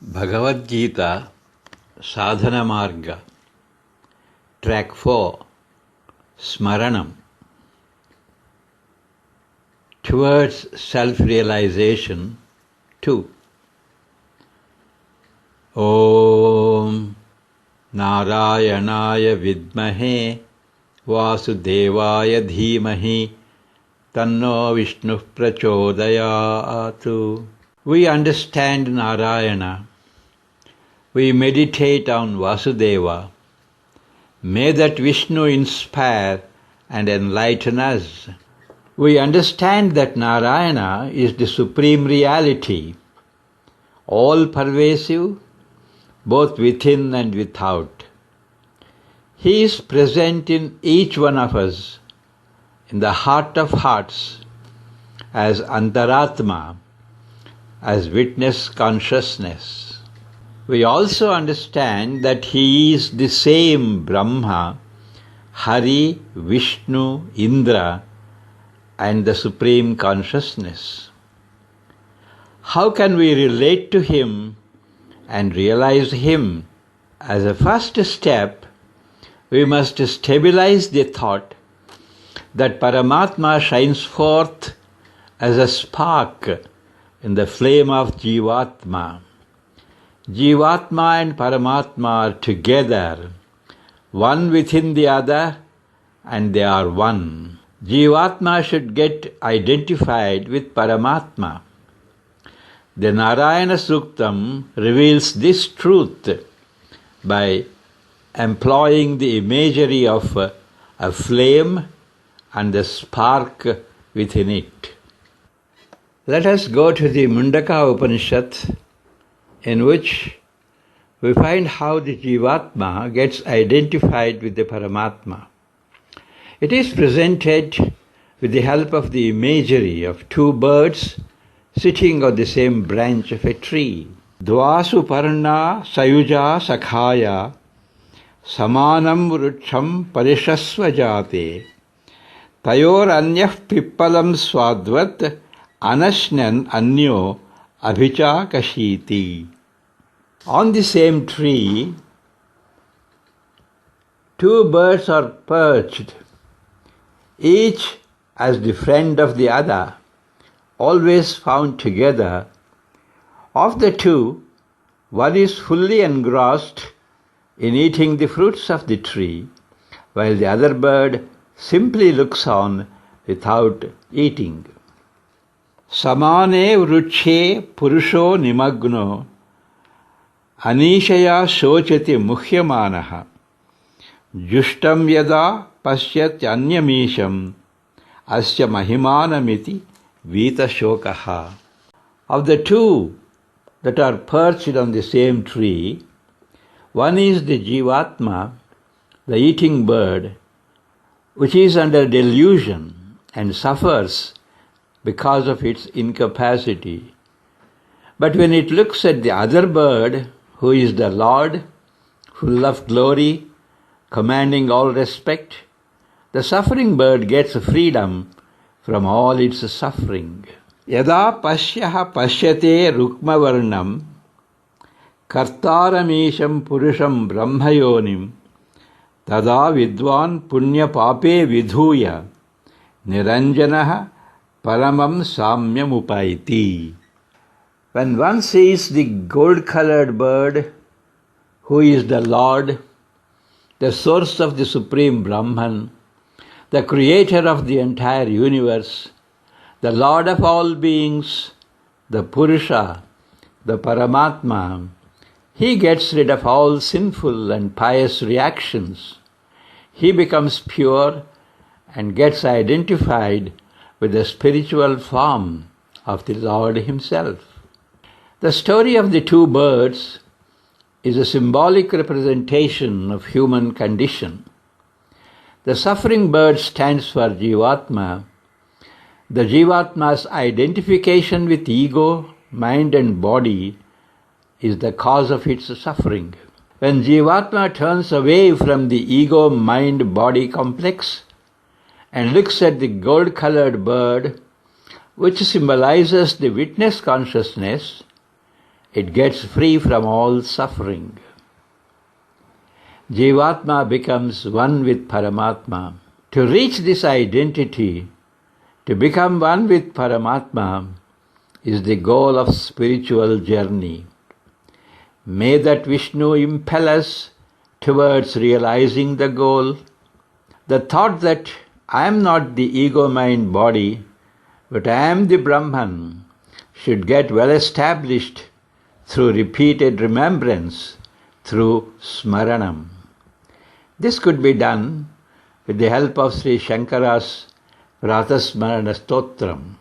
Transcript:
Bhagavad Gita, Saadhana Maarga, Track 4, Smaranam. Towards Self-Realization 2. Om Narayanaya Vidmahe Vasudevaya Dhimahi Tanno Vishnu Prachodayatu. We understand Narayana. We meditate on Vasudeva. May that Vishnu inspire and enlighten us. We understand that Narayana is the supreme reality, all-pervasive, both within and without. He is present in each one of us, in the heart of hearts, as Antaratma, as witness consciousness. We also understand that He is the same Brahma, Hari, Vishnu, Indra, and the Supreme Consciousness. How can we relate to Him and realize Him? As a first step, we must stabilize the thought that Paramatma shines forth as a spark in the flame of Jivatma. Jivatma and Paramatma are together, one within the other, and they are one. Jivatma should get identified with Paramatma. The Narayana Suktam reveals this truth by employing the imagery of a flame and the spark within it. Let us go to the Mundaka Upanishad, in which we find how the Jivatma gets identified with the Paramatma. It is presented with the help of the imagery of two birds sitting on the same branch of a tree. Dvasu parna sayuja sakhaya samanam vrucham parishasva jate tayor anyah pippalam swadvat anashnan anyo abhicha kashiti. On the same tree, two birds are perched, each as the friend of the other, always found together. Of the two, one is fully engrossed in eating the fruits of the tree, while the other bird simply looks on without eating. Samane vruche purusho nimagno anishaya shochati muhyamanaha jushtam yada pasyat anyamisham asya mahimanamiti vita shokaha. Of the two that are perched on the same tree, one is the Jivatma, the eating bird, which is under delusion and suffers because of its incapacity. But when it looks at the other bird, who is the Lord, full of glory, commanding all respect, the suffering bird gets freedom from all its suffering. Yada pasyaha pasyate rukmavarnam kartaramisham purusham brahmayonim tada vidwan punya pape vidhuya niranjanaha paramam samyam upaiti. When one sees the gold-colored bird, who is the Lord, the source of the Supreme Brahman, the creator of the entire universe, the Lord of all beings, the Purusha, the Paramatma, he gets rid of all sinful and pious reactions. He becomes pure and gets identified with the spiritual form of the Lord Himself. The story of the two birds is a symbolic representation of human condition. The suffering bird stands for Jivatma. The Jivatma's identification with ego, mind and body is the cause of its suffering. When Jivatma turns away from the ego-mind-body complex and looks at the gold-colored bird, which symbolizes the witness consciousness, it gets free from all suffering. Jivatma becomes one with Paramatma. To reach this identity, to become one with Paramatma, is the goal of spiritual journey. May that Vishnu impel us towards realizing the goal. The thought that I am not the ego-mind body, but I am the Brahman, should get well established through repeated remembrance, through Smaranam. This could be done with the help of Sri Shankara's Smaranam Narayana Suktam.